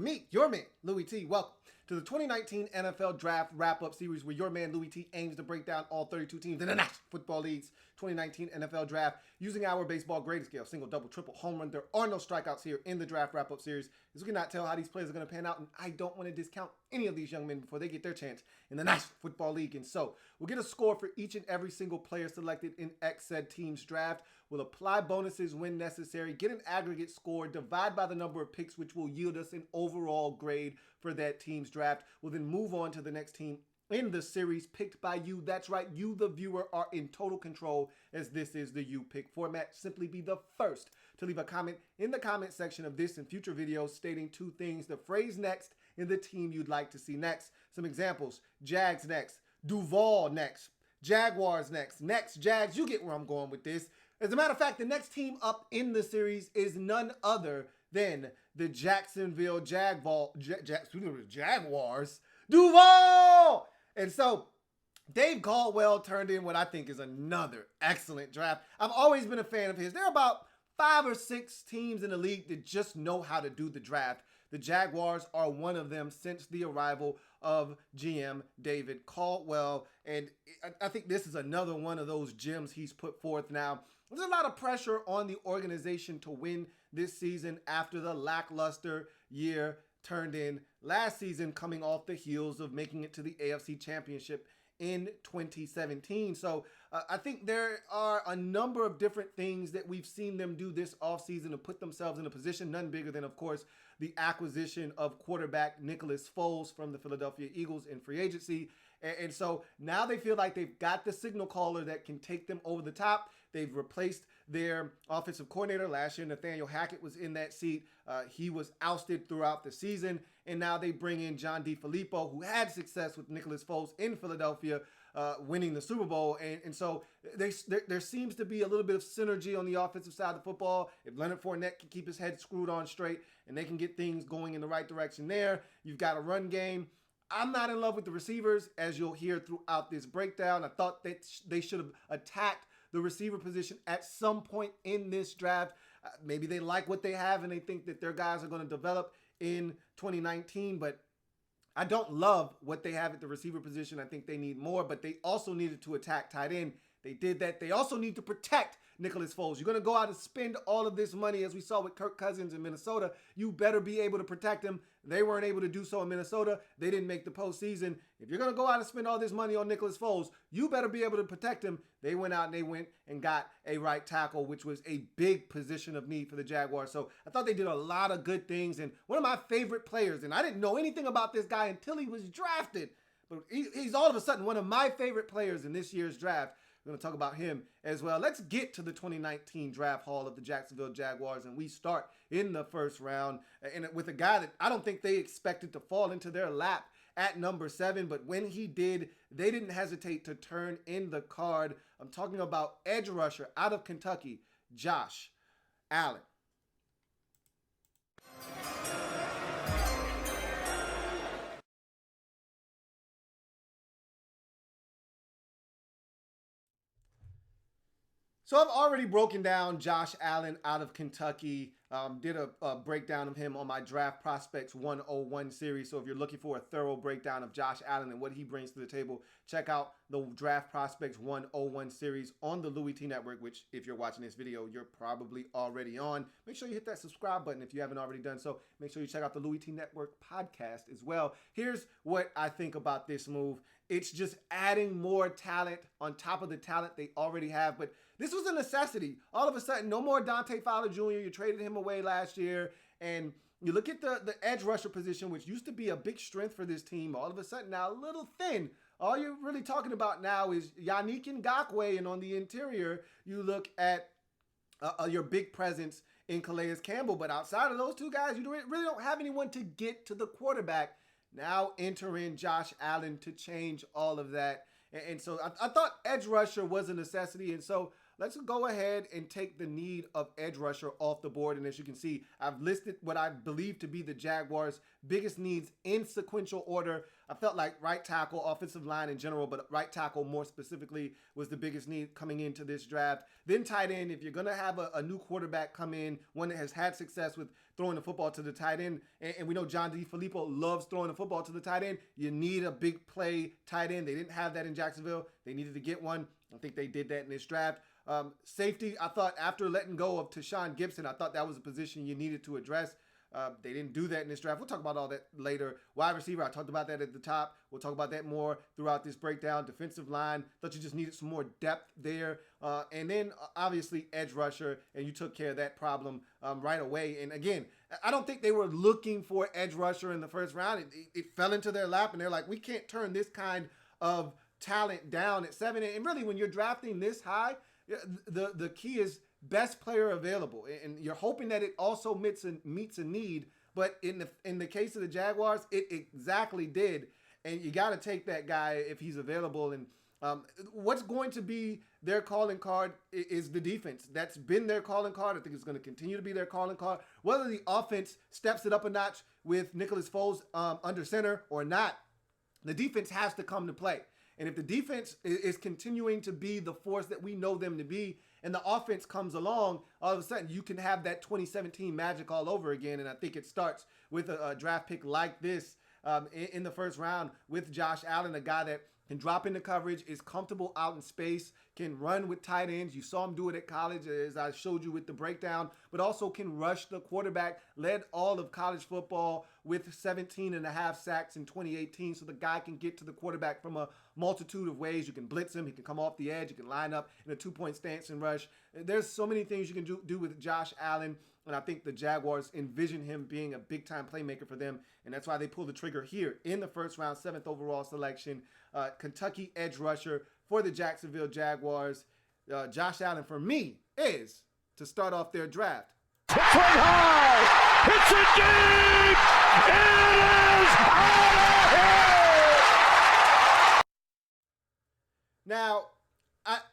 me, your man, Louie Tee. Welcome to the 2019 NFL Draft Wrap-Up Series where your man Louie Tee aims to break down all 32 teams in the National Football League's 2019 NFL Draft using our baseball grading scale, single, double, triple, home run. There are no strikeouts here in the Draft Wrap-Up Series, as we cannot tell how these players are going to pan out, and I don't want to discount any of these young men before they get their chance in the National Football League. And so we'll get a score for each and every single player selected in said team's draft. We'll apply bonuses when necessary, get an aggregate score, divide by the number of picks, which will yield us an overall grade for that team's draft. We'll then move on to the next team in the series picked by you. That's right, you, the viewer, are in total control, as this is the You Pick format. Simply be the first to leave a comment in the comment section of this and future videos stating two things: the phrase next and the team you'd like to see next. Some examples: Jags next, Duval next, Jaguars next, Jags. You get where I'm going with this. As a matter of fact, the next team up in the series is none other than the Jacksonville Jaguars. Duval! And so Dave Caldwell turned in what I think is another excellent draft. I've always been a fan of his. There are about 5 or 6 teams in the league that just know how to do the draft. The Jaguars are one of them since the arrival of GM David Caldwell. And I think this is another one of those gems he's put forth now. There's a lot of pressure on the organization to win this season after the lackluster year turned in last season, coming off the heels of making it to the AFC Championship in 2017. So I think there are a number of different things that we've seen them do this offseason to put themselves in a position, none bigger than, of course, the acquisition of quarterback Nicholas Foles from the Philadelphia Eagles in free agency. And so now they feel like they've got the signal caller that can take them over the top. They've replaced their offensive coordinator. Last year, Nathaniel Hackett was in that seat. He was ousted throughout the season. And now they bring in John DeFilippo, who had success with Nicholas Foles in Philadelphia, winning the Super Bowl. And so there seems to be a little bit of synergy on the offensive side of the football. If Leonard Fournette can keep his head screwed on straight and they can get things going in the right direction there, you've got a run game. I'm not in love with the receivers, as you'll hear throughout this breakdown. I thought that they should have attacked the receiver position at some point in this draft. Maybe they like what they have and they think that their guys are going to develop in 2019, but I don't love what they have at the receiver position. I think they need more, but they also needed to attack tight end. They did that. They also need to protect Nicholas Foles. You're going to go out and spend all of this money, as we saw with Kirk Cousins in Minnesota. You better be able to protect him. They weren't able to do so in Minnesota. They didn't make the postseason. If you're going to go out and spend all this money on Nicholas Foles, you better be able to protect him. They went out and they went and got a right tackle, which was a big position of need for the Jaguars. So I thought they did a lot of good things. And one of my favorite players, and I didn't know anything about this guy until he was drafted, but he's all of a sudden one of my favorite players in this year's draft. We're going to talk about him as well. Let's get to the 2019 draft haul of the Jacksonville Jaguars, and we start in the first round and with a guy that I don't think they expected to fall into their lap at number 7, but when he did, they didn't hesitate to turn in the card. I'm talking about edge rusher out of Kentucky, Josh Allen. So I've already broken down Josh Allen out of Kentucky, did a breakdown of him on my Draft Prospects 101 series. So if you're looking for a thorough breakdown of Josh Allen and what he brings to the table, check out the Draft Prospects 101 series on the Louie Tee Network, which if you're watching this video, you're probably already on. Make sure you hit that subscribe button if you haven't already done so. Make sure you check out the Louie Tee Network podcast as well. Here's what I think about this move. It's just adding more talent on top of the talent they already have. But this was a necessity. All of a sudden, no more Dante Fowler Jr. You traded him away last year. And you look at the edge rusher position, which used to be a big strength for this team. All of a sudden now a little thin. All you're really talking about now is Yannick Ngakoue. And on the interior, you look at your big presence in Calais Campbell. But outside of those two guys, you really don't have anyone to get to the quarterback. Now enter in Josh Allen to change all of that. And so I thought edge rusher was a necessity. And so let's go ahead and take the need of edge rusher off the board. And as you can see, I've listed what I believe to be the Jaguars' biggest needs in sequential order. I felt like right tackle, offensive line in general, but right tackle more specifically was the biggest need coming into this draft. Then tight end, if you're going to have a new quarterback come in, one that has had success with throwing the football to the tight end, and we know John DeFilippo loves throwing the football to the tight end, you need a big play tight end. They didn't have that in Jacksonville. They needed to get one. I think they did that in this draft. Safety, I thought after letting go of Tashawn Gibson, I thought that was a position you needed to address. They didn't do that in this draft. We'll talk about all that later. Wide receiver, I talked about that at the top. We'll talk about that more throughout this breakdown. Defensive line, thought you just needed some more depth there. And then obviously edge rusher, and you took care of that problem right away. And again, I don't think they were looking for edge rusher in the first round. It fell into their lap, and they're like, we can't turn this kind of talent down at 7. And really, when you're drafting this high, the key is best player available, and you're hoping that it also meets a need. But in the case of the Jaguars, it exactly did, and you got to take that guy if he's available. And what's going to be their calling card is the defense. That's been their calling card. I think it's going to continue to be their calling card. Whether the offense steps it up a notch with Nicholas Foles under center or not, the defense has to come to play. And if the defense is continuing to be the force that we know them to be, and the offense comes along, all of a sudden you can have that 2017 magic all over again. And I think it starts with a draft pick like this in the first round with Josh Allen, a guy that can drop into coverage, is comfortable out in space, can run with tight ends. You saw him do it at college, as I showed you with the breakdown, but also can rush the quarterback, led all of college football with 17.5 sacks in 2018. So the guy can get to the quarterback from a multitude of ways. You can blitz him. He can come off the edge. You can line up in a 2-point stance and rush. There's so many things you can do with Josh Allen. And I think the Jaguars envision him being a big-time playmaker for them. And that's why they pulled the trigger here in the first round, 7th overall selection. Kentucky edge rusher for the Jacksonville Jaguars. Josh Allen, for me, is to start off their draft. Hits it high! Hits it deep! It is out of here! Now,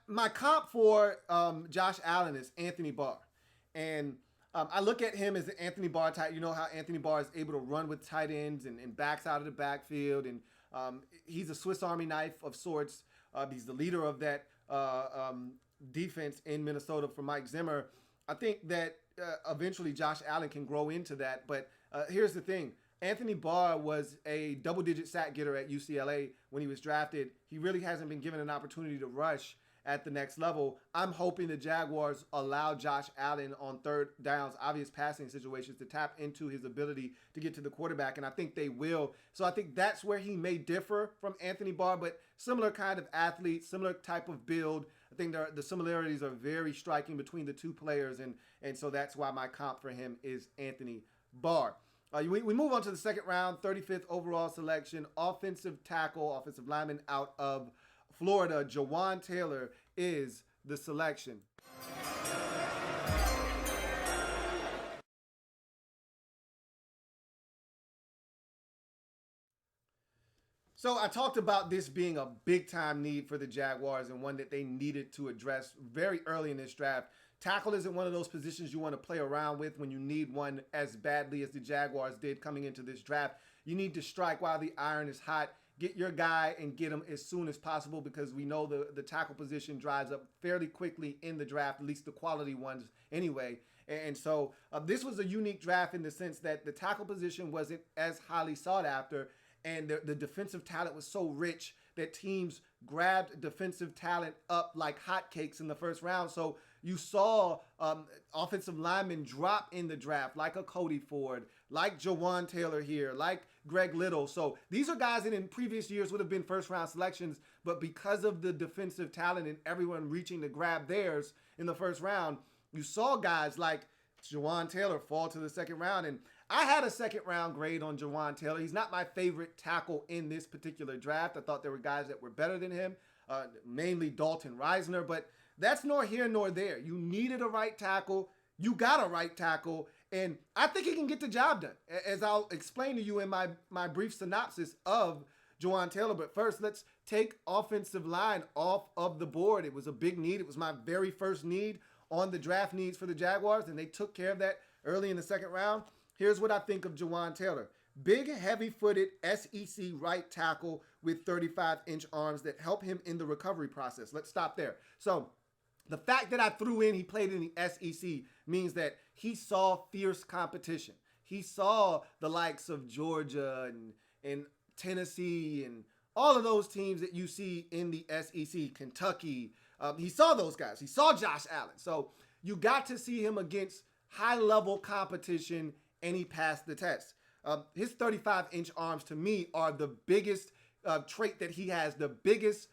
my comp for Josh Allen is Anthony Barr. And I look at him as the Anthony Barr type. You know how Anthony Barr is able to run with tight ends and backs out of the backfield. And he's a Swiss Army knife of sorts. He's the leader of that defense in Minnesota for Mike Zimmer. I think that eventually Josh Allen can grow into that. But here's the thing. Anthony Barr was a double-digit sack getter at UCLA when he was drafted. He really hasn't been given an opportunity to rush at the next level. I'm hoping the Jaguars allow Josh Allen on third downs, obvious passing situations, to tap into his ability to get to the quarterback, and I think they will. So I think that's where he may differ from Anthony Barr, but similar kind of athlete, similar type of build. I think the similarities are very striking between the two players, and so that's why my comp for him is Anthony Barr. We move on to the second round, 35th overall selection, offensive tackle, offensive lineman out of Florida. Jawan Taylor is the selection. So I talked about this being a big-time need for the Jaguars and one that they needed to address very early in this draft. Tackle isn't one of those positions you want to play around with when you need one as badly as the Jaguars did coming into this draft. You need to strike while the iron is hot. Get your guy and get him as soon as possible, because we know the tackle position drives up fairly quickly in the draft, at least the quality ones anyway. And so this was a unique draft in the sense that the tackle position wasn't as highly sought after, and the defensive talent was so rich that teams grabbed defensive talent up like hotcakes in the first round. So you saw offensive linemen drop in the draft, like a Cody Ford, like Jawan Taylor here, like Greg Little. So these are guys that in previous years would have been first-round selections, but because of the defensive talent and everyone reaching to grab theirs in the first round, you saw guys like Jawan Taylor fall to the second round. And I had a second-round grade on Jawan Taylor. He's not my favorite tackle in this particular draft. I thought there were guys that were better than him, mainly Dalton Reisner, but that's nor here nor there. You needed a right tackle. You got a right tackle, and I think he can get the job done. As I'll explain to you in my brief synopsis of Jawan Taylor. But first, let's take offensive line off of the board. It was a big need. It was my very first need on the draft needs for the Jaguars, and they took care of that early in the second round. Here's what I think of Jawan Taylor. Big, heavy-footed SEC right tackle with 35-inch arms that help him in the recovery process. Let's stop there. So the fact that I threw in he played in the SEC means that he saw fierce competition. He saw the likes of Georgia and Tennessee and all of those teams that you see in the SEC, Kentucky. He saw those guys. He saw Josh Allen. So you got to see him against high-level competition, and he passed the test. His 35-inch arms, to me, are the biggest trait that he has, the biggest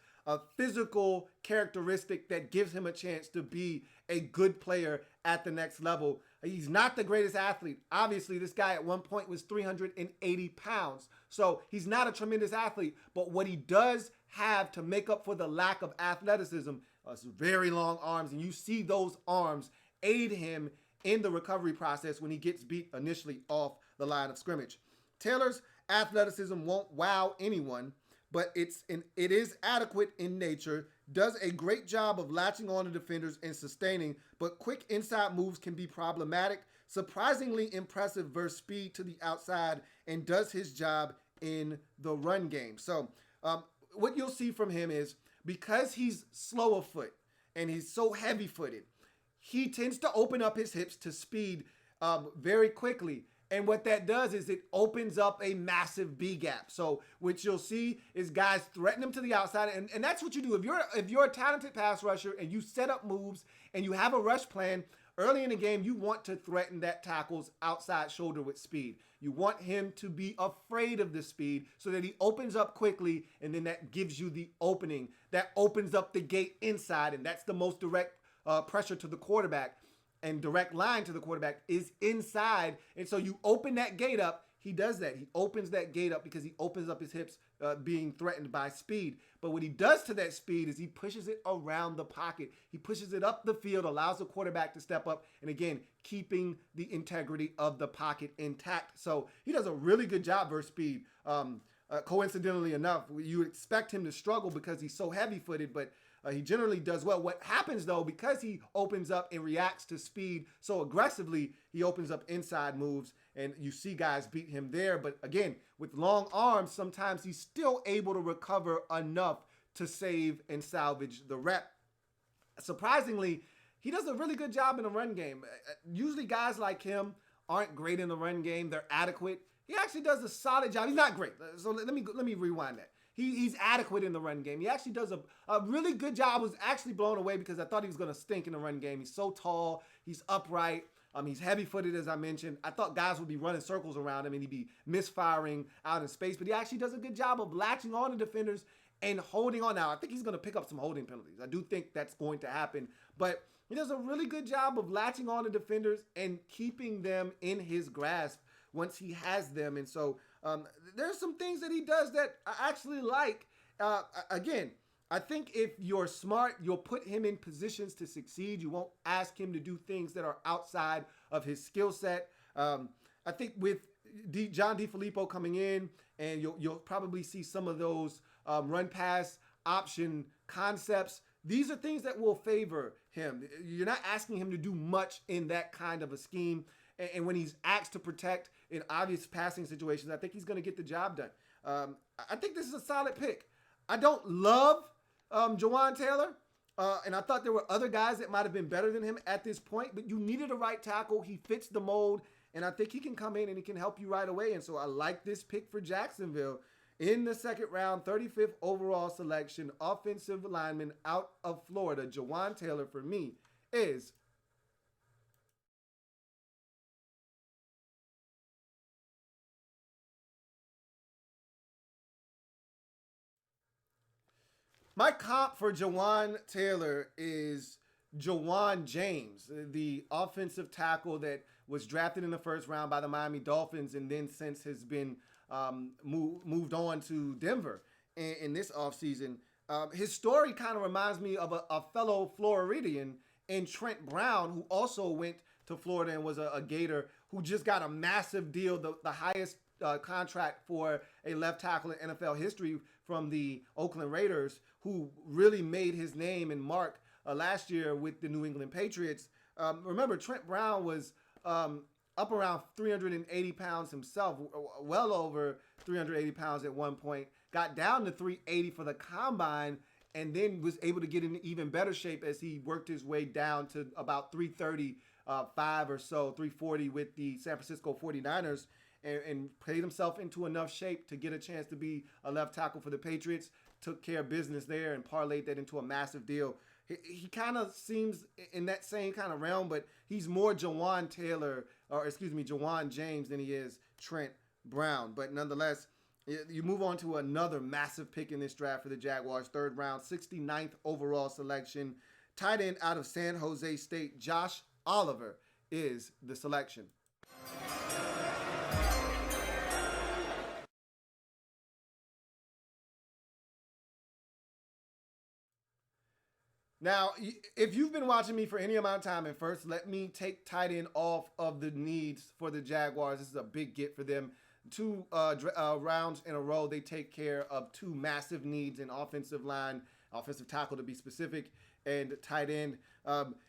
physical characteristic that gives him a chance to be a good player at the next level. He's not the greatest athlete. Obviously, this guy at one point was 380 pounds. So he's not a tremendous athlete. But what he does have to make up for the lack of athleticism is very long arms. And you see those arms aid him in the recovery process when he gets beat initially off the line of scrimmage. Taylor's athleticism won't wow anyone, but it is adequate in nature, does a great job of latching on to defenders and sustaining, but quick inside moves can be problematic, surprisingly impressive versus speed to the outside, and does his job in the run game. So what you'll see from him is, because he's slow of foot and he's so heavy-footed, he tends to open up his hips to speed very quickly. And what that does is it opens up a massive B gap. So what you'll see is guys threaten him to the outside. And that's what you do. If you're a talented pass rusher and you set up moves and you have a rush plan, early in the game, you want to threaten that tackle's outside shoulder with speed. You want him to be afraid of the speed so that he opens up quickly, and then that gives you the opening. That opens up the gate inside, and that's the most direct pressure to the quarterback. And direct line to the quarterback is inside. And so you open that gate up. He does that. He opens that gate up because he opens up his hips being threatened by speed. But what he does to that speed is he pushes it around the pocket. He pushes it up the field, allows the quarterback to step up, and again, keeping the integrity of the pocket intact. So he does a really good job versus speed. Coincidentally enough, you would expect him to struggle because he's so heavy-footed, but he generally does well. What happens, though, because he opens up and reacts to speed so aggressively, he opens up inside moves, and you see guys beat him there. But again, with long arms, sometimes he's still able to recover enough to save and salvage the rep. Surprisingly, he does a really good job in the run game. Usually guys like him aren't great in the run game. They're adequate. He actually does a solid job. He's not great. So let me rewind that. He's adequate in the run game. He actually does a really good job. I was actually blown away because I thought he was going to stink in the run game. He's so tall. He's upright. He's heavy-footed, as I mentioned. I thought guys would be running circles around him and he'd be misfiring out in space. But he actually does a good job of latching on to defenders and holding on. Now, I think he's going to pick up some holding penalties. I do think that's going to happen. But he does a really good job of latching on to defenders and keeping them in his grasp once he has them. And so there's some things that he does that I actually like. Again, I think if you're smart, you'll put him in positions to succeed. You won't ask him to do things that are outside of his skill set. I think with John DeFilippo coming in, and you'll probably see some of those run pass option concepts. These are things that will favor him. You're not asking him to do much in that kind of a scheme. And when he's asked to protect in obvious passing situations, I think he's going to get the job done. I think this is a solid pick. I don't love Jawan Taylor, and I thought there were other guys that might have been better than him at this point, but you needed a right tackle. He fits the mold, and I think he can come in and he can help you right away. And so I like this pick for Jacksonville in the second round, 35th overall selection, offensive lineman out of Florida. Jawan Taylor, for me, is my comp for Jawan Taylor is Jawan James, the offensive tackle that was drafted in the first round by the Miami Dolphins and then since has been moved on to Denver in this offseason. His story kind of reminds me of a fellow Floridian in Trent Brown, who also went to Florida and was a Gator, who just got a massive deal, the highest contract for a left tackle in NFL history from the Oakland Raiders, who really made his name and mark last year with the New England Patriots. Remember, Trent Brown was up around 380 pounds himself, well over 380 pounds at one point, got down to 380 for the combine, and then was able to get in even better shape as he worked his way down to about 335 or so, 340 with the San Francisco 49ers, and played himself into enough shape to get a chance to be a left tackle for the Patriots, took care of business there and parlayed that into a massive deal. He kind of seems in that same kind of realm, but he's more Jawan James than he is Trent Brown. But nonetheless, you move on to another massive pick in this draft for the Jaguars, third round, 69th overall selection. Tight end out of San Jose State, Josh Oliver is the selection. Now, if you've been watching me for any amount of time, and first, let me take tight end off of the needs for the Jaguars. This is a big get for them. Two rounds in a row, they take care of two massive needs in offensive line, offensive tackle to be specific, and tight end.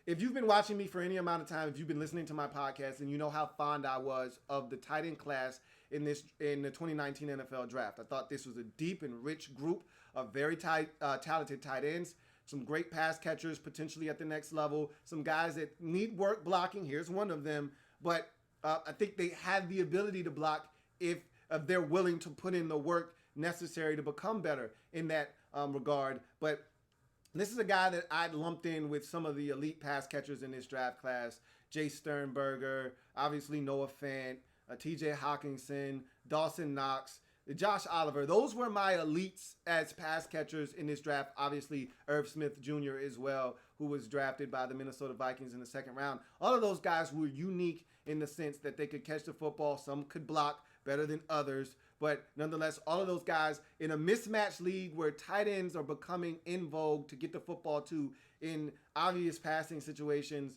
If you've been watching me for any amount of time, if you've been listening to my podcast, and you know how fond I was of the tight end class in the 2019 NFL draft. I thought this was a deep and rich group of very talented tight ends. Some great pass catchers potentially at the next level. Some guys that need work blocking. Here's one of them. But I think they have the ability to block if they're willing to put in the work necessary to become better in that regard. But this is a guy that I lumped in with some of the elite pass catchers in this draft class. Jay Sternberger, obviously Noah Fant, TJ Hawkinson, Dawson Knox, Josh Oliver. Those were my elites as pass catchers in this draft. Obviously, Irv Smith Jr. as well, who was drafted by the Minnesota Vikings in the second round. All of those guys were unique in the sense that they could catch the football. Some could block better than others. But nonetheless, all of those guys in a mismatched league where tight ends are becoming in vogue to get the football to in obvious passing situations.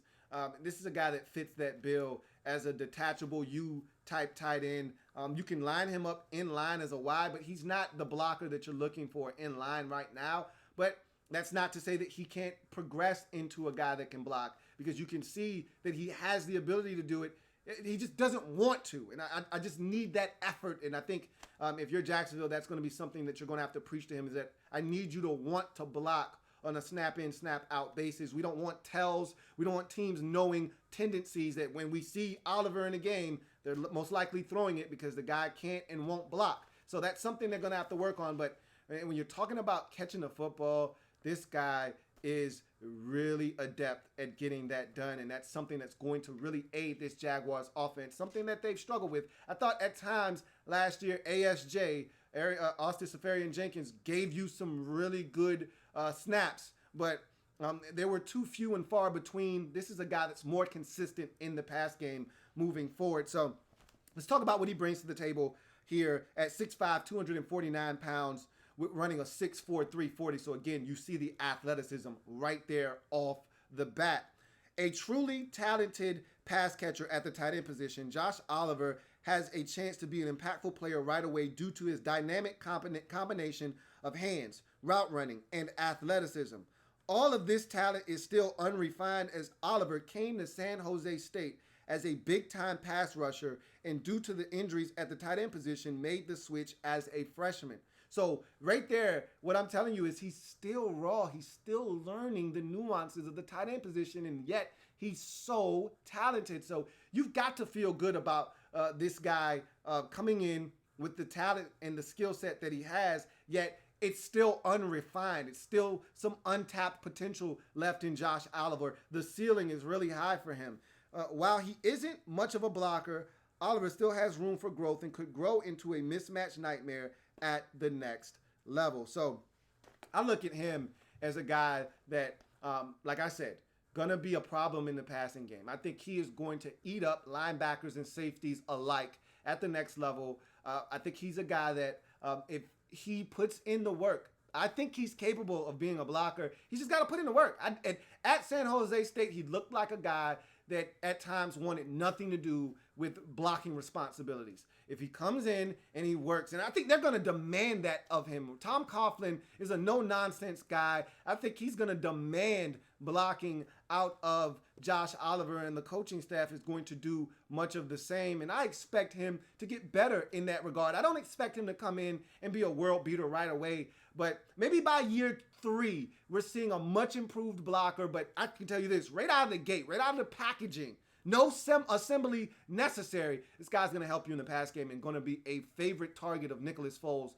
This is a guy that fits that bill as a detachable U-type tight end. You can line him up in line as a Y, but he's not the blocker that you're looking for in line right now. But that's not to say that he can't progress into a guy that can block, because you can see that he has the ability to do it. He just doesn't want to. And I just need that effort. And I think if you're Jacksonville, that's going to be something that you're going to have to preach to him, is that I need you to want to block on a snap-in, snap-out basis. We don't want tells. We don't want teams knowing tendencies that when we see Oliver in a game, they're most likely throwing it because the guy can't and won't block. So that's something they're going to have to work on. But when you're talking about catching the football, this guy is really adept at getting that done, and that's something that's going to really aid this Jaguars offense, something that they've struggled with. I thought at times last year, ASJ, Austin Seferian-Jenkins, gave you some really good snaps, but there were too few and far between. This is a guy that's more consistent in the pass game moving forward. So let's talk about what he brings to the table here at 6'5", 249 pounds, running a 6'4", 340. So again, you see the athleticism right there off the bat. A truly talented pass catcher at the tight end position, Josh Oliver has a chance to be an impactful player right away due to his dynamic combination of hands, route running, and athleticism. All of this talent is still unrefined as Oliver came to San Jose State as a big-time pass rusher, and due to the injuries at the tight end position, made the switch as a freshman. So right there, what I'm telling you is he's still raw. He's still learning the nuances of the tight end position, and yet he's so talented. So you've got to feel good about this guy coming in with the talent and the skill set that he has, yet it's still unrefined. It's still some untapped potential left in Josh Oliver. The ceiling is really high for him. While he isn't much of a blocker, Oliver still has room for growth and could grow into a mismatch nightmare at the next level. So I look at him as a guy that, like I said, going to be a problem in the passing game. I think he is going to eat up linebackers and safeties alike at the next level. I think he's a guy that if he puts in the work, I think he's capable of being a blocker. He's just got to put in the work. At San Jose State, he looked like a guy that at times wanted nothing to do with blocking responsibilities. If he comes in and he works, and I think they're going to demand that of him. Tom Coughlin is a no-nonsense guy. I think he's going to demand blocking out of Josh Oliver, and the coaching staff is going to do much of the same. And I expect him to get better in that regard. I don't expect him to come in and be a world beater right away, but maybe by year 3, we're seeing a much improved blocker. But I can tell you this, right out of the gate, right out of the packaging, no assembly necessary. This guy's going to help you in the pass game and going to be a favorite target of Nicholas Foles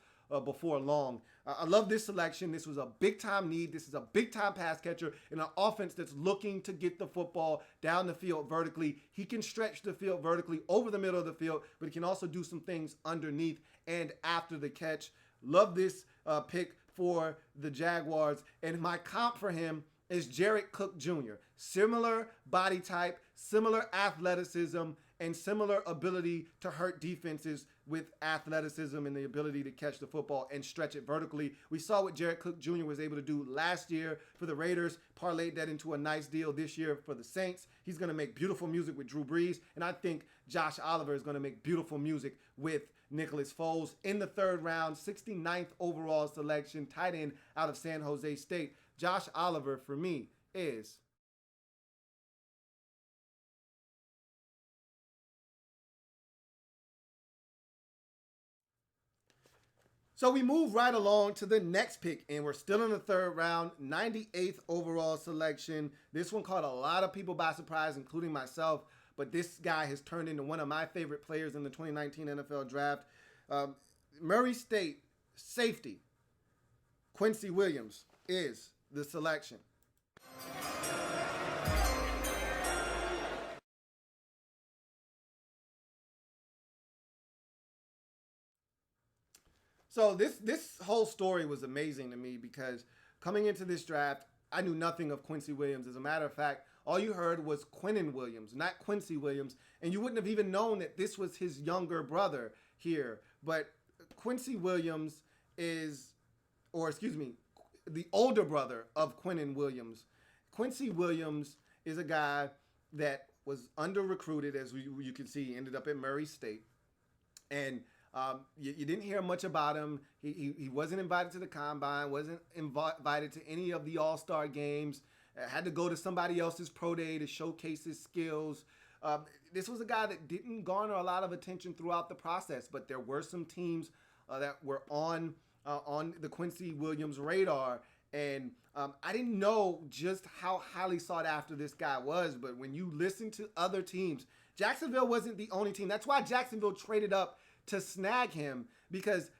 before long. I love this selection. This was a big-time need. This is a big-time pass catcher in an offense that's looking to get the football down the field vertically. He can stretch the field vertically over the middle of the field, but he can also do some things underneath and after the catch. Love this pick for the Jaguars. And my comp for him is Jared Cook Jr. Similar body type, similar athleticism, and similar ability to hurt defenses with athleticism and the ability to catch the football and stretch it vertically. We saw what Jared Cook Jr. was able to do last year for the Raiders, parlayed that into a nice deal this year for the Saints. He's going to make beautiful music with Drew Brees, and I think Josh Oliver is going to make beautiful music with Nicholas Foles. In the 3rd round, 69th overall selection, tight end out of San Jose State. Josh Oliver, for me, is so we move right along to the next pick, and we're still in the 3rd round, 98th overall selection. This one caught a lot of people by surprise, including myself, but this guy has turned into one of my favorite players in the 2019 NFL Draft. Murray State safety, Quincy Williams, is the selection. So this whole story was amazing to me because coming into this draft, I knew nothing of Quincy Williams. As a matter of fact, all you heard was Quinnen Williams, not Quincy Williams, and you wouldn't have even known that this was his younger brother here. But Quincy Williams is, or excuse me, the older brother of Quinnen Williams. Quincy Williams is a guy that was under-recruited, as you can see. He ended up at Murray State. And you didn't hear much about him. He wasn't invited to the combine, wasn't invited to any of the all-star games, had to go to somebody else's pro day to showcase his skills. This was a guy that didn't garner a lot of attention throughout the process, but there were some teams that were on the Quincy Williams radar. And I didn't know just how highly sought after this guy was, but when you listen to other teams, Jacksonville wasn't the only team. That's why Jacksonville traded up to snag him, because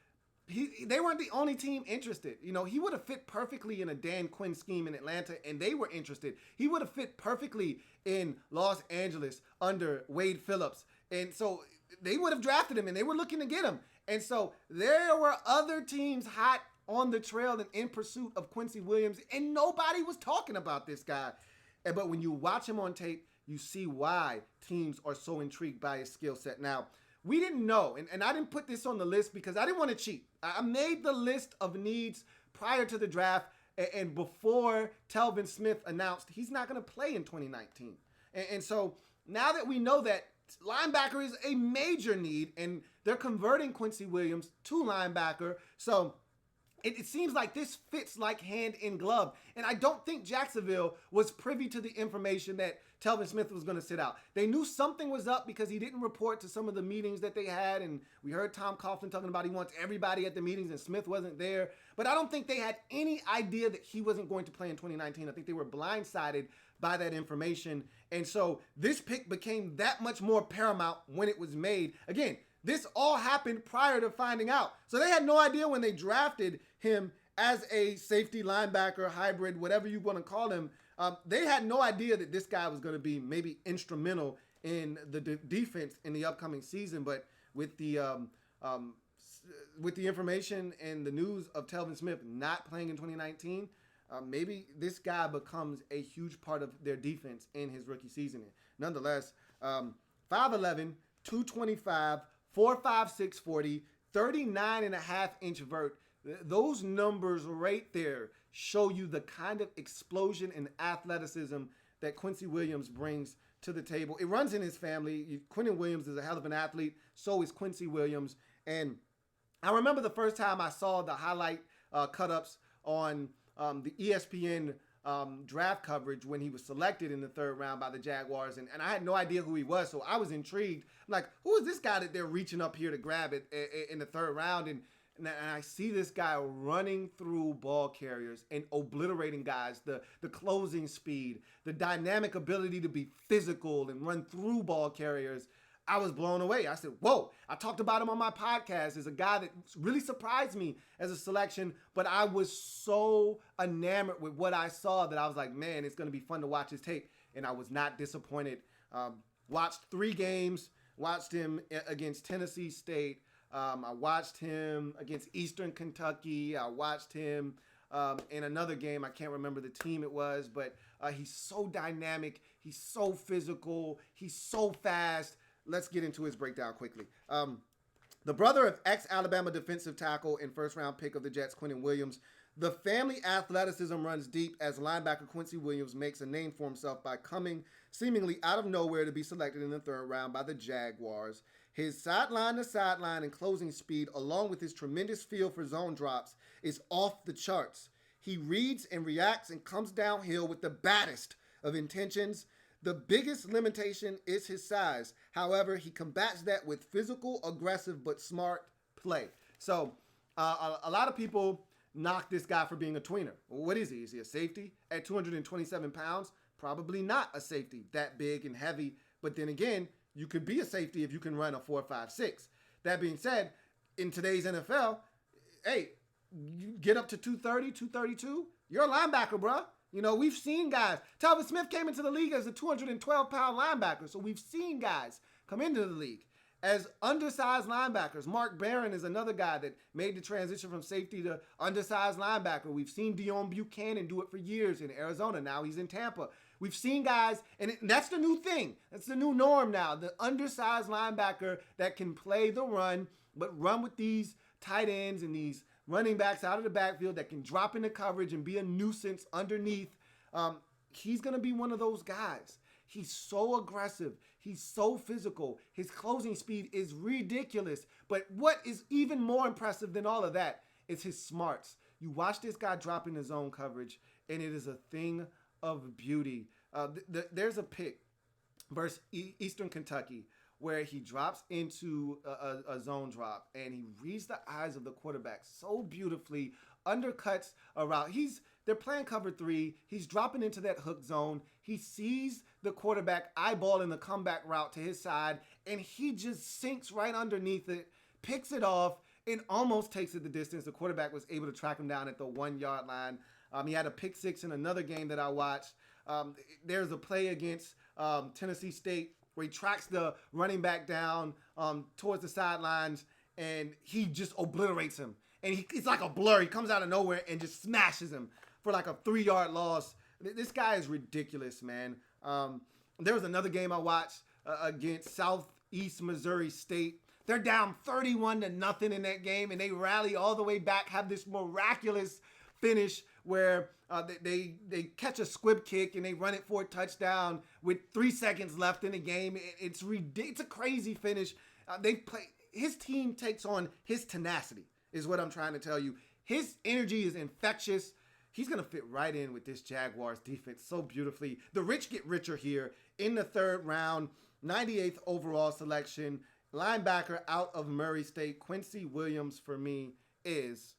they weren't the only team interested. You know, he would have fit perfectly in a Dan Quinn scheme in Atlanta, and they were interested. He would have fit perfectly in Los Angeles under Wade Phillips. And so they would have drafted him, and they were looking to get him. And so there were other teams hot on the trail and in pursuit of Quincy Williams, and nobody was talking about this guy. But when you watch him on tape, you see why teams are so intrigued by his skill set. Now, we didn't know, and I didn't put this on the list because I didn't want to cheat. I made the list of needs prior to the draft and before Telvin Smith announced he's not going to play in 2019. And so now that we know that linebacker is a major need, and they're converting Quincy Williams to linebacker, so it seems like this fits like hand in glove. And I don't think Jacksonville was privy to the information that Telvin Smith was going to sit out. They knew something was up because he didn't report to some of the meetings that they had. And we heard Tom Coughlin talking about he wants everybody at the meetings, and Smith wasn't there. But I don't think they had any idea that he wasn't going to play in 2019. I think they were blindsided by that information. And so this pick became that much more paramount when it was made. Again, this all happened prior to finding out. So they had no idea when they drafted him as a safety linebacker hybrid, whatever you want to call him. They had no idea that this guy was going to be maybe instrumental in the defense in the upcoming season. But with the information and the news of Telvin Smith not playing in 2019, maybe this guy becomes a huge part of their defense in his rookie season. Nonetheless, 5'11", 225, 4.56 40, 39.5-inch vert. Those numbers right there show you the kind of explosion and athleticism that Quincy Williams brings to the table. It runs in his family. Quincy Williams is a hell of an athlete. So is Quincy Williams. And I remember the first time I saw the highlight cut-ups on the ESPN draft coverage when he was selected in the third round by the Jaguars. And I had no idea who he was, so I was intrigued. I'm like, who is this guy that they're reaching up here to grab it in the third round? And I see this guy running through ball carriers and obliterating guys, the closing speed, the dynamic ability to be physical and run through ball carriers. I was blown away. I said, whoa. I talked about him on my podcast as a guy that really surprised me as a selection, but I was so enamored with what I saw that I was like, man, it's going to be fun to watch his tape. And I was not disappointed. Watched 3 games, watched him against Tennessee State. I watched him against Eastern Kentucky. I watched him in another game. I can't remember the team it was, but he's so dynamic. He's so physical. He's so fast. Let's get into his breakdown quickly. The brother of ex-Alabama defensive tackle and first-round pick of the Jets, Quincy Williams. The family athleticism runs deep as linebacker Quincy Williams makes a name for himself by coming seemingly out of nowhere to be selected in the third round by the Jaguars. His sideline-to-sideline and closing speed, along with his tremendous feel for zone drops, is off the charts. He reads and reacts and comes downhill with the baddest of intentions. The biggest limitation is his size. However, he combats that with physical, aggressive, but smart play. So a lot of people knock this guy for being a tweener. Well, what is he? Is he a safety at 227 pounds? Probably not a safety that big and heavy. But then again, you could be a safety if you can run a 4.56. That being said, in today's NFL, hey, you get up to 230, 232, you're a linebacker, bro. You know, we've seen guys. Talvin Smith came into the league as a 212-pound linebacker. So we've seen guys come into the league as undersized linebackers. Mark Barron is another guy that made the transition from safety to undersized linebacker. We've seen Dion Buchanan do it for years in Arizona. Now he's in Tampa. We've seen guys, and that's the new thing. That's the new norm now. The undersized linebacker that can play the run, but run with these tight ends and these running backs out of the backfield that can drop into coverage and be a nuisance underneath. He's going to be one of those guys. He's so aggressive. He's so physical. His closing speed is ridiculous. But what is even more impressive than all of that is his smarts. You watch this guy drop into zone coverage, and it is a thing of beauty. There's a pick versus Eastern Kentucky where he drops into a zone drop and he reads the eyes of the quarterback so beautifully, undercuts a route. They're playing cover 3. He's dropping into that hook zone. He sees the quarterback eyeballing the comeback route to his side, and he just sinks right underneath it, picks it off, and almost takes it the distance. The quarterback was able to track him down at the 1-yard line. He had a pick 6 in another game that I watched. There's a play against Tennessee State where he tracks the running back down towards the sidelines, and he just obliterates him. And it's like a blur. He comes out of nowhere and just smashes him for like a 3-yard loss. This guy is ridiculous, man. There was another game I watched against Southeast Missouri State. They're down 31-0 in that game, and they rally all the way back, have this miraculous finish where they catch a squib kick and they run it for a touchdown with 3 seconds left in the game. It's a crazy finish. His team takes on his tenacity, is what I'm trying to tell you. His energy is infectious. He's going to fit right in with this Jaguars defense so beautifully. The rich get richer here in the third round, 98th overall selection. Linebacker out of Murray State, Quincy Williams for me is...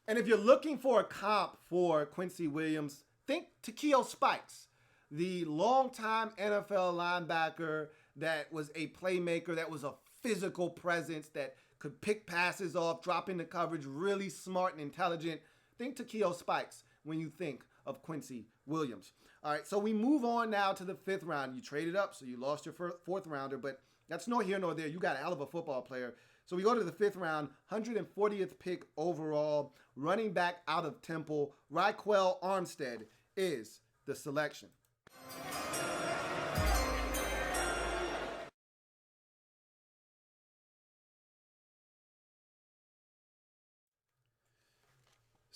And if you're looking for a comp for Quincy Williams, think Takeo Spikes, the longtime NFL linebacker that was a playmaker, that was a physical presence, that could pick passes off, drop into coverage, really smart and intelligent. Think Takeo Spikes when you think of Quincy Williams. All right, so we move on now to the 5th round. You traded up, so you lost your 4th rounder, but that's nor here nor there. You got a hell of a football player. So we go to the 5th round, 140th pick overall, running back out of Temple, Raquel Armstead is the selection.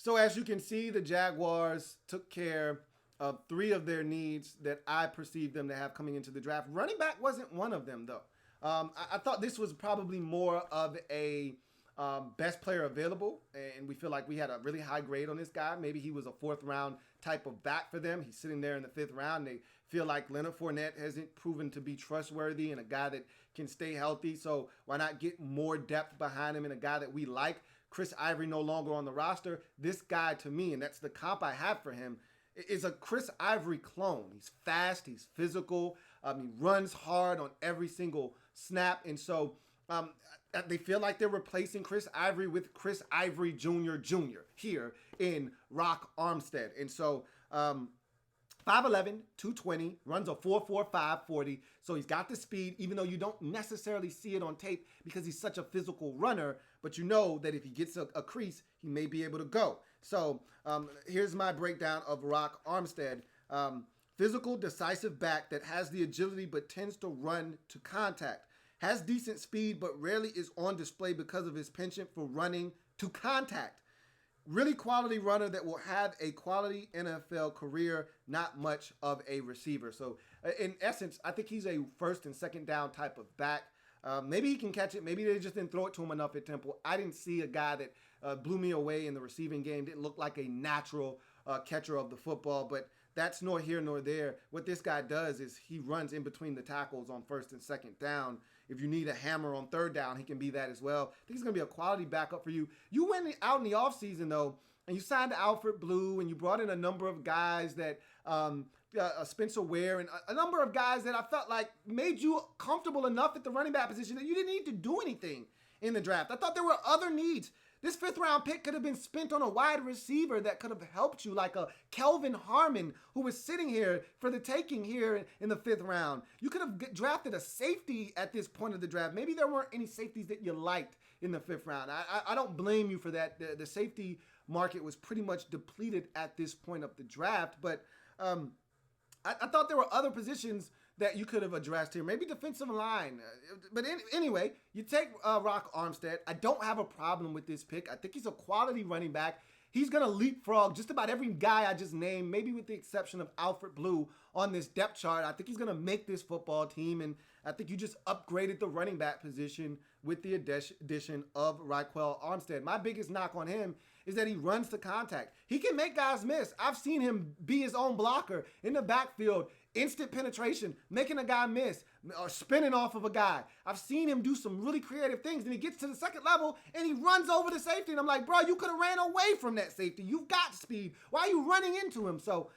So as you can see, the Jaguars took care of 3 of their needs that I perceived them to have coming into the draft. Running back wasn't one of them, though. I thought this was probably more of a best player available, and we feel like we had a really high grade on this guy. Maybe he was a 4th round type of back for them. He's sitting there in the 5th round. They feel like Leonard Fournette hasn't proven to be trustworthy and a guy that can stay healthy. So why not get more depth behind him and a guy that we like? Chris Ivory no longer on the roster. This guy, to me, and that's the comp I have for him, is a Chris Ivory clone. He's fast. He's physical. He runs hard on every single snap. And so they feel like they're replacing Chris Ivory with Chris Ivory Jr. here in Rock Armstead. And so 5'11", 220, runs a 4.45 40. So he's got the speed, even though you don't necessarily see it on tape because he's such a physical runner. But you know that if he gets a crease, he may be able to go. So here's my breakdown of Rock Armstead. Physical, decisive back that has the agility but tends to run to contact. Has decent speed but rarely is on display because of his penchant for running to contact. Really quality runner that will have a quality NFL career, not much of a receiver. So in essence, I think he's a 1st and 2nd down type of back. Maybe he can catch it. Maybe they just didn't throw it to him enough at Temple. I didn't see a guy that blew me away in the receiving game. Didn't look like a natural catcher of the football, but that's nor here nor there. What this guy does is he runs in between the tackles on 1st and 2nd down. If you need a hammer on 3rd down, he can be that as well. I think he's going to be a quality backup for you. You went out in the offseason, though, and you signed Alfred Blue, and you brought in a number of guys that Spencer Ware and a number of guys that I felt like made you comfortable enough at the running back position that you didn't need to do anything in the draft. I thought there were other needs. This 5th round pick could have been spent on a wide receiver that could have helped you, like a Kelvin Harmon, who was sitting here for the taking here in the 5th round. You could have drafted a safety at this point of the draft. Maybe there weren't any safeties that you liked in the 5th round. I don't blame you for that. The safety market was pretty much depleted at this point of the draft, but I thought there were other positions that you could have addressed here. Maybe defensive line. But anyway, you take Rock Armstead. I don't have a problem with this pick. I think he's a quality running back. He's going to leapfrog just about every guy I just named, maybe with the exception of Alfred Blue on this depth chart. I think he's going to make this football team, and I think you just upgraded the running back position with the addition of Raquel Armstead. My biggest knock on him is that he runs to contact. He can make guys miss. I've seen him be his own blocker in the backfield, instant penetration, making a guy miss, or spinning off of a guy. I've seen him do some really creative things, and he gets to the 2nd level, and he runs over the safety, and I'm like, bro, you could have ran away from that safety. You've got speed. Why are you running into him? So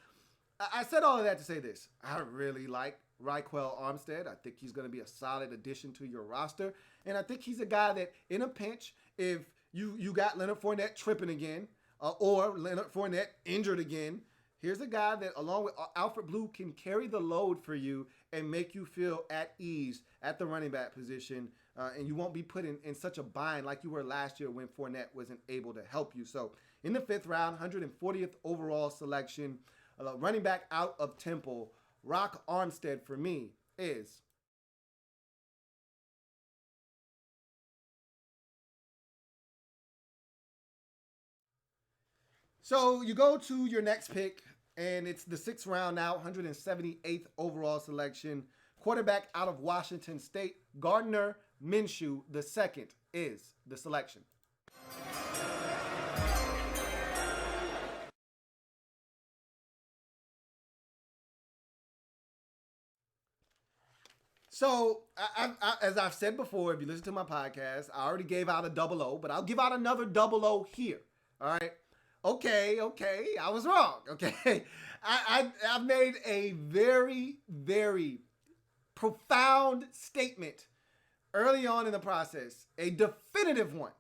I said all of that to say this. I really like Raquel Armstead. I think he's going to be a solid addition to your roster, and I think he's a guy that, in a pinch, if you got Leonard Fournette tripping again, or Leonard Fournette injured again, here's a guy that, along with Alfred Blue, can carry the load for you and make you feel at ease at the running back position, and you won't be put in such a bind like you were last year when Fournette wasn't able to help you. So in the 5th round, 140th overall selection, running back out of Temple, Rock Armstead for me is... So you go to your next pick, and it's the 6th round now, 178th overall selection. Quarterback out of Washington State, Gardner Minshew II is the selection. So, as I've said before, if you listen to my podcast, I already gave out a 00, but I'll give out another 00 here. All right. Okay, I was wrong. Okay, I've made a very, very profound statement early on in the process, a definitive one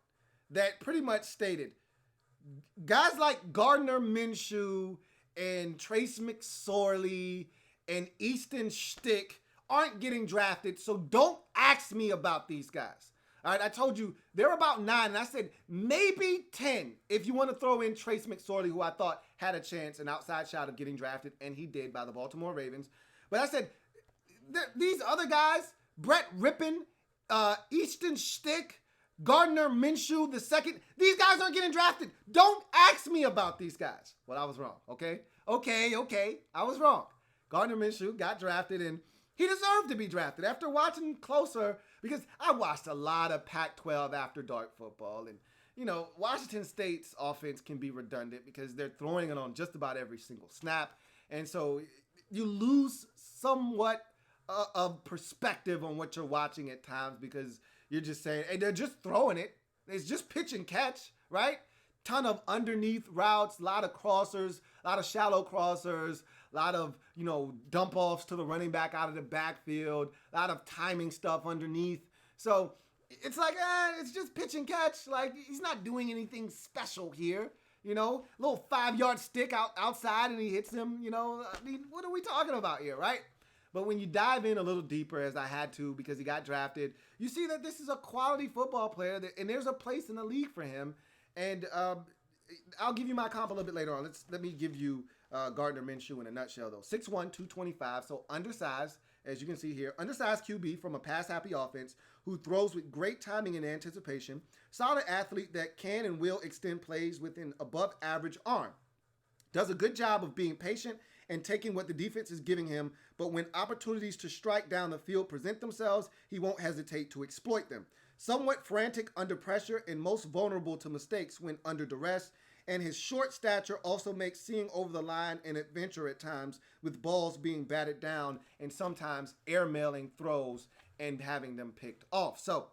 that pretty much stated guys like Gardner Minshew and Trace McSorley and Easton Stick aren't getting drafted, so don't ask me about these guys. All right, I told you they're about 9, and I said maybe 10 if you want to throw in Trace McSorley, who I thought had a chance, an outside shot of getting drafted, and he did by the Baltimore Ravens. But I said these other guys, Brett Rippon, Easton Stick, Gardner Minshew the second. These guys aren't getting drafted. Don't ask me about these guys. Well, I was wrong, okay? Okay. I was wrong. Gardner Minshew got drafted, and he deserved to be drafted. After watching closer, because I watched a lot of Pac-12 after dark football, and Washington State's offense can be redundant because they're throwing it on just about every single snap. And so you lose somewhat of perspective on what you're watching at times because you're just saying, hey, they're just throwing it. It's just pitch and catch, right? Ton of underneath routes, a lot of crossers, a lot of shallow crossers, a lot of, dump offs to the running back out of the backfield, a lot of timing stuff underneath. So it's like, it's just pitch and catch. Like, he's not doing anything special here. Little 5-yard stick outside and he hits him. I mean, what are we talking about here, right? But when you dive in a little deeper, as I had to because he got drafted, you see that this is a quality football player, and there's a place in the league for him. And I'll give you my comp a little bit later on. Let me give you Gardner Minshew in a nutshell, though. 6'1", 225, so undersized, as you can see here. Undersized QB from a pass-happy offense who throws with great timing and anticipation. Solid athlete that can and will extend plays with an above-average arm. Does a good job of being patient and taking what the defense is giving him, but when opportunities to strike down the field present themselves, he won't hesitate to exploit them. Somewhat frantic under pressure and most vulnerable to mistakes when under duress, and his short stature also makes seeing over the line an adventure at times, with balls being batted down and sometimes airmailing throws and having them picked off. So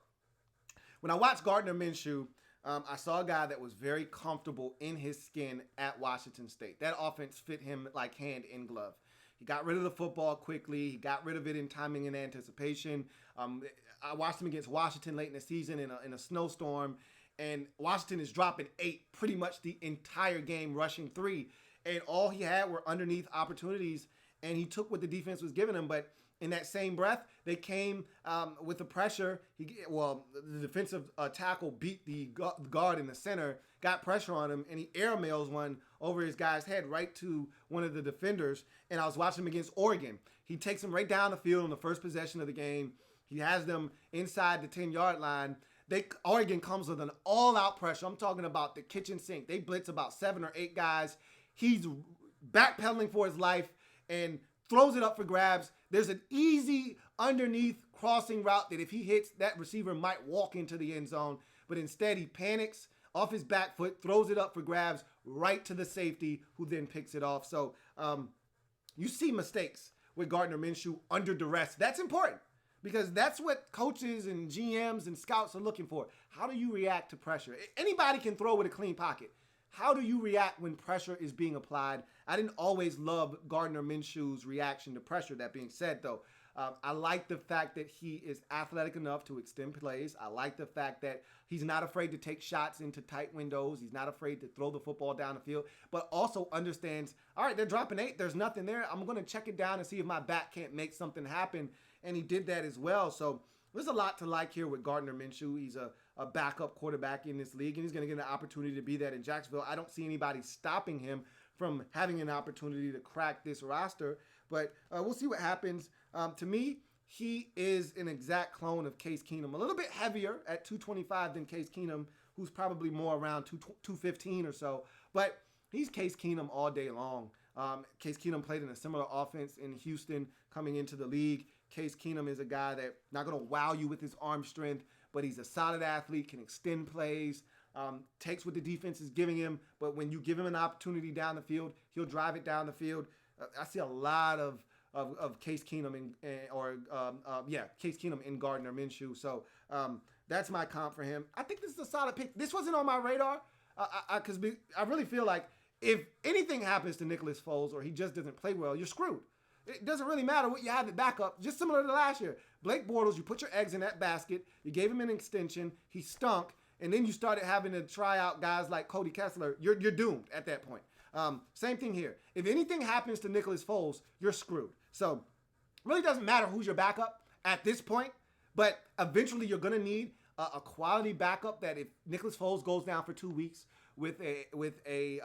when I watched Gardner Minshew, I saw a guy that was very comfortable in his skin at Washington State. That offense fit him like hand in glove. He got rid of the football quickly. He got rid of it in timing and anticipation. I watched him against Washington late in the season in a snowstorm, and Washington is dropping 8 pretty much the entire game, rushing 3. And all he had were underneath opportunities, and he took what the defense was giving him. But in that same breath, they came with the pressure. The defensive tackle beat the guard in the center, got pressure on him, and he airmails one over his guy's head right to one of the defenders. And I was watching him against Oregon. He takes him right down the field on the first possession of the game. He has them inside the 10-yard line. Oregon comes with an all-out pressure. I'm talking about the kitchen sink. They blitz about 7 or 8 guys. He's backpedaling for his life and throws it up for grabs. There's an easy underneath crossing route that if he hits, that receiver might walk into the end zone. But instead, he panics off his back foot, throws it up for grabs right to the safety, who then picks it off. So you see mistakes with Gardner Minshew under duress. That's important because that's what coaches and GMs and scouts are looking for. How do you react to pressure? Anybody can throw with a clean pocket. How do you react when pressure is being applied? I didn't always love Gardner Minshew's reaction to pressure. That being said, though, I like the fact that he is athletic enough to extend plays. I like the fact that he's not afraid to take shots into tight windows. He's not afraid to throw the football down the field, but also understands, all right, they're dropping 8. There's nothing there. I'm going to check it down and see if my back can't make something happen. And he did that as well. So there's a lot to like here with Gardner Minshew. He's a backup quarterback in this league, and he's going to get an opportunity to be that in Jacksonville. I don't see anybody stopping him from having an opportunity to crack this roster, but we'll see what happens. To me, he is an exact clone of Case Keenum, a little bit heavier at 225 than Case Keenum, who's probably more around 215 or so, but he's Case Keenum all day long. Case Keenum played in a similar offense in Houston coming into the league. Case Keenum is a guy that not going to wow you with his arm strength, but he's a solid athlete, can extend plays, takes what the defense is giving him, but when you give him an opportunity down the field, he'll drive it down the field. I see a lot of Case Keenum Case Keenum in Gardner Minshew. So that's my comp for him. I think this is a solid pick. This wasn't on my radar because I really feel like if anything happens to Nicholas Foles or he just doesn't play well, you're screwed. It doesn't really matter what you have at backup, just similar to last year. Blake Bortles, you put your eggs in that basket, you gave him an extension, he stunk, and then you started having to try out guys like Cody Kessler. You're doomed at that point. Same thing here. If anything happens to Nicholas Foles, you're screwed. So it really doesn't matter who's your backup at this point, but eventually you're going to need a quality backup that if Nicholas Foles goes down for 2 weeks with a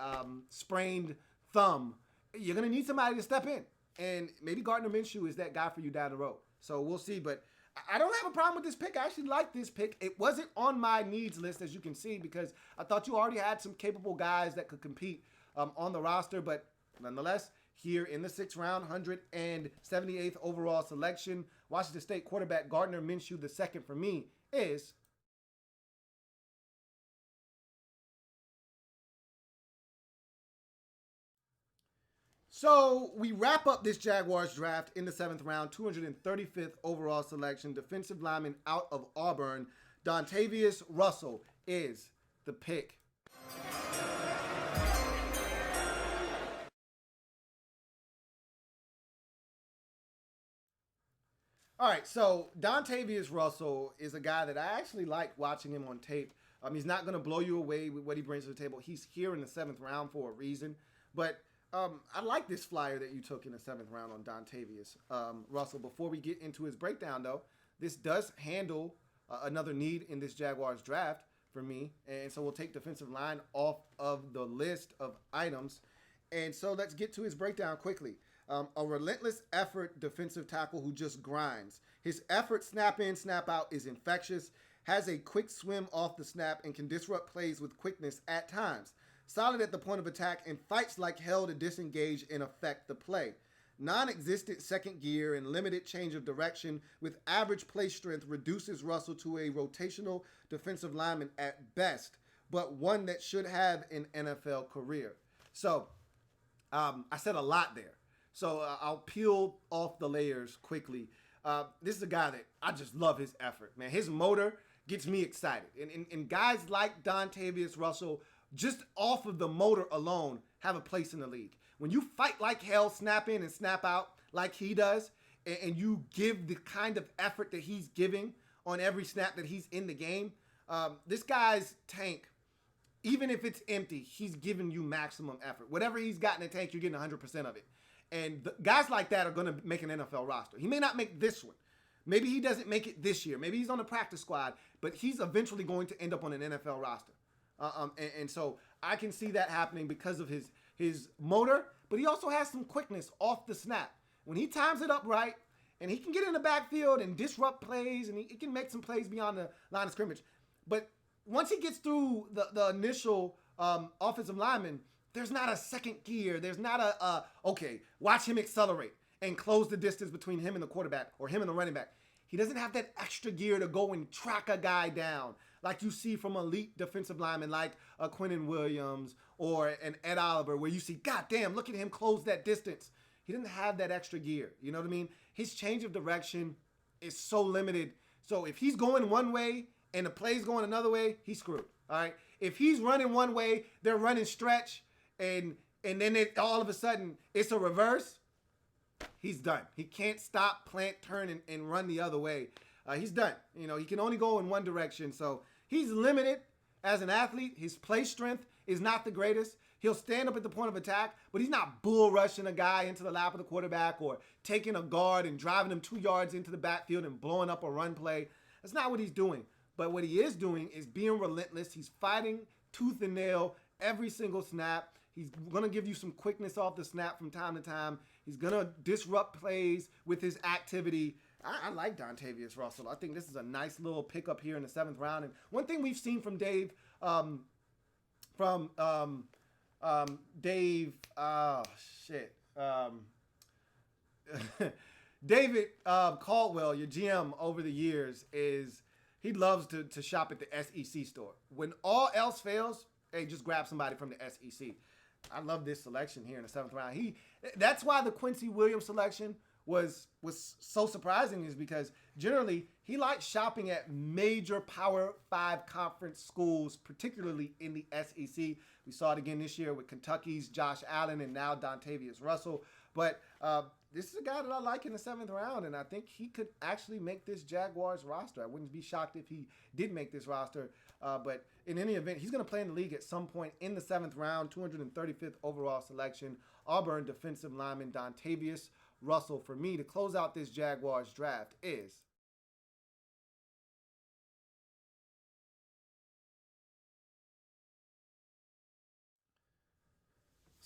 sprained thumb, you're going to need somebody to step in. And maybe Gardner Minshew is that guy for you down the road. So we'll see. But I don't have a problem with this pick. I actually like this pick. It wasn't on my needs list, as you can see, because I thought you already had some capable guys that could compete on the roster. But nonetheless, here in the 6th round, 178th overall selection, Washington State quarterback Gardner Minshew, the second for me, is so we wrap up this Jaguars draft in the 7th round, 235th overall selection, defensive lineman out of Auburn, Dontavius Russell is the pick. All right, so Dontavius Russell is a guy that I actually like watching him on tape. He's not going to blow you away with what he brings to the table. He's here in the 7th round for a reason, but I like this flyer that you took in the 7th round on Dontavius Russell. Before we get into his breakdown, though, this does handle another need in this Jaguars draft for me, and so we'll take defensive line off of the list of items. And so let's get to his breakdown quickly. A relentless effort defensive tackle who just grinds. His effort snap in, snap out is infectious, has a quick swim off the snap, and can disrupt plays with quickness at times. Solid at the point of attack and fights like hell to disengage and affect the play. Non-existent second gear and limited change of direction with average play strength reduces Russell to a rotational defensive lineman at best, but one that should have an NFL career. So, I said a lot there. So I'll peel off the layers quickly. This is a guy that I just love his effort, man. His motor gets me excited. And guys like Dontavius Russell, just off of the motor alone, have a place in the league. When you fight like hell, snap in and snap out like he does, and you give the kind of effort that he's giving on every snap that he's in the game, this guy's tank, even if it's empty, he's giving you maximum effort. Whatever he's got in the tank, you're getting 100% of it. And guys like that are going to make an NFL roster. He may not make this one. Maybe he doesn't make it this year. Maybe he's on the practice squad, but he's eventually going to end up on an NFL roster. And so I can see that happening because of his motor, but he also has some quickness off the snap. When he times it up right, and he can get in the backfield and disrupt plays, and he can make some plays beyond the line of scrimmage. But once he gets through the initial offensive lineman, there's not a second gear. There's not okay, watch him accelerate and close the distance between him and the quarterback or him and the running back. He doesn't have that extra gear to go and track a guy down like you see from elite defensive linemen like a Quincy Williams or an Ed Oliver, where you see, God damn, look at him close that distance. He didn't have that extra gear. You know what I mean? His change of direction is so limited. So if he's going one way and the play's going another way, he's screwed. All right? If he's running one way, they're running stretch, and then all of a sudden it's a reverse, he's done. He can't stop, plant, turn, and run the other way. He's done. You know, he can only go in one direction. So he's limited as an athlete. His play strength is not the greatest. He'll stand up at the point of attack, but he's not bull rushing a guy into the lap of the quarterback or taking a guard and driving him 2 yards into the backfield and blowing up a run play. That's not what he's doing. But what he is doing is being relentless. He's fighting tooth and nail every single snap. He's going to give you some quickness off the snap from time to time. He's going to disrupt plays with his activity. I like Dontavius Russell. I think this is a nice little pickup here in the 7th round. And one thing we've seen from Dave, David Caldwell, your GM over the years, is he loves to shop at the SEC store. When all else fails, hey, just grab somebody from the SEC. I love this selection here in the 7th round. That's why the Quincy Williams selection was so surprising, is because generally he likes shopping at major Power 5 conference schools, particularly in the SEC. We saw it again this year with Kentucky's Josh Allen and now Dontavius Russell. But this is a guy that I like in the 7th round, and I think he could actually make this Jaguars roster. I wouldn't be shocked if he did make this roster. But in any event, he's going to play in the league at some point in the 7th round, 235th overall selection. Auburn defensive lineman Dontavius Russell, for me, to close out this Jaguars draft is...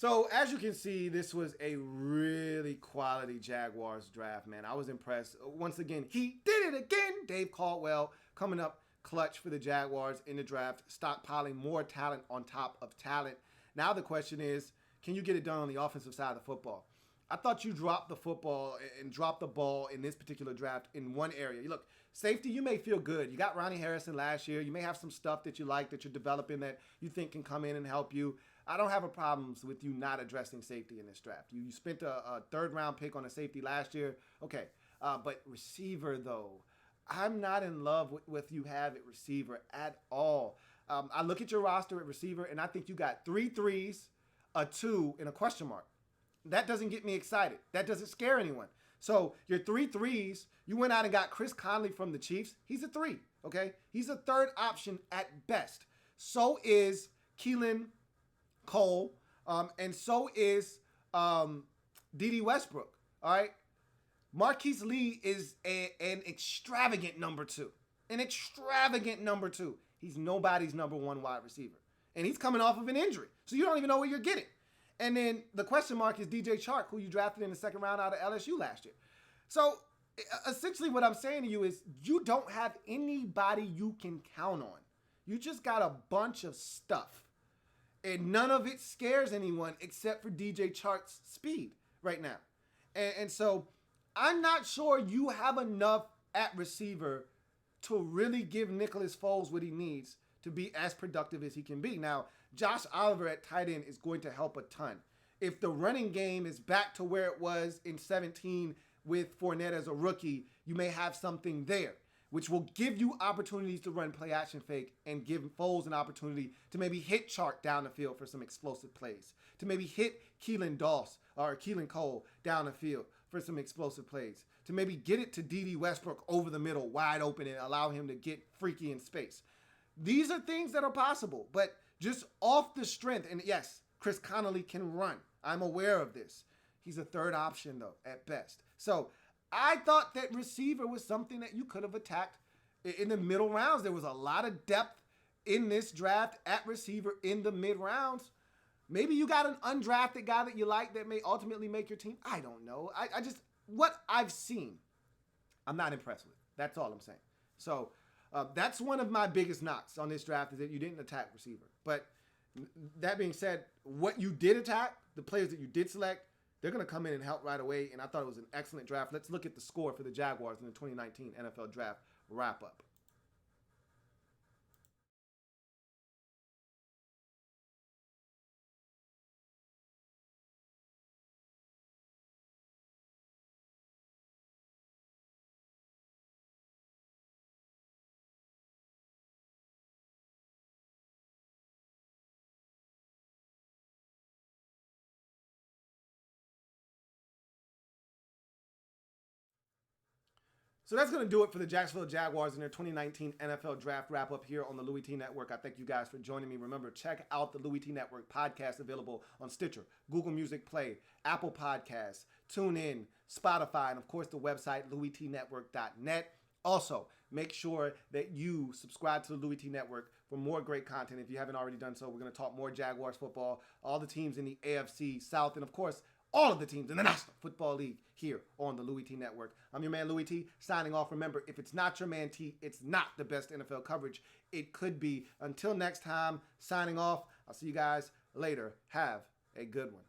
So as you can see, this was a really quality Jaguars draft, man. I was impressed. Once again, he did it again. Dave Caldwell coming up clutch for the Jaguars in the draft, stockpiling more talent on top of talent. Now the question is, can you get it done on the offensive side of the football? I thought you dropped the football and dropped the ball in this particular draft in one area. Look, safety, you may feel good. You got Ronnie Harrison last year. You may have some stuff that you like that you're developing that you think can come in and help you. I don't have a problem with you not addressing safety in this draft. You spent a third-round pick on a safety last year. Okay, but receiver, though, I'm not in love with you have at receiver at all. I look at your roster at receiver, and I think you got 3 threes, a 2, and a question mark. That doesn't get me excited. That doesn't scare anyone. So your 3 threes, you went out and got Chris Conley from the Chiefs. He's a 3, okay? He's a third option at best. So is Keelan Cole, and so is D.D. Westbrook, all right? Marquise Lee is an extravagant number 2. An extravagant number 2. He's nobody's number 1 wide receiver. And he's coming off of an injury, so you don't even know what you're getting. And then the question mark is DJ Chark, who you drafted in the second round out of LSU last year. So essentially what I'm saying to you is you don't have anybody you can count on. You just got a bunch of stuff. And none of it scares anyone except for DJ Chark's speed right now. And so I'm not sure you have enough at receiver to really give Nicholas Foles what he needs to be as productive as he can be. Now, Josh Oliver at tight end is going to help a ton. If the running game is back to where it was in 17 with Fournette as a rookie, you may have something there, which will give you opportunities to run play action fake and give Foles an opportunity to maybe hit Chark down the field for some explosive plays, to maybe hit Keelan Cole down the field for some explosive plays, to maybe get it to D.D. Westbrook over the middle wide open and allow him to get freaky in space. These are things that are possible, but just off the strength, and yes, Chris Connolly can run. I'm aware of this. He's a third option, though, at best. So I thought that receiver was something that you could have attacked in the middle rounds. There was a lot of depth in this draft at receiver in the mid rounds. Maybe you got an undrafted guy that you like that may ultimately make your team. I don't know. I just, what I've seen, I'm not impressed with. That's all I'm saying. So that's one of my biggest knocks on this draft is that you didn't attack receiver. But that being said, what you did attack, the players that you did select, they're going to come in and help right away, and I thought it was an excellent draft. Let's look at the score for the Jaguars in the 2019 NFL Draft wrap-up. So that's going to do it for the Jacksonville Jaguars in their 2019 NFL Draft wrap-up here on the Louie Tee Network. I thank you guys for joining me. Remember, check out the Louie Tee Network podcast available on Stitcher, Google Music Play, Apple Podcasts, TuneIn, Spotify, and, of course, the website, louietnetwork.net. Also, make sure that you subscribe to the Louie Tee Network for more great content. If you haven't already done so, we're going to talk more Jaguars football, all the teams in the AFC South, and, of course, all of the teams in the National Football League here on the Louie Tee Network. I'm your man, Louie T, signing off. Remember, if it's not your man T, it's not the best NFL coverage it could be. Until next time, signing off. I'll see you guys later. Have a good one.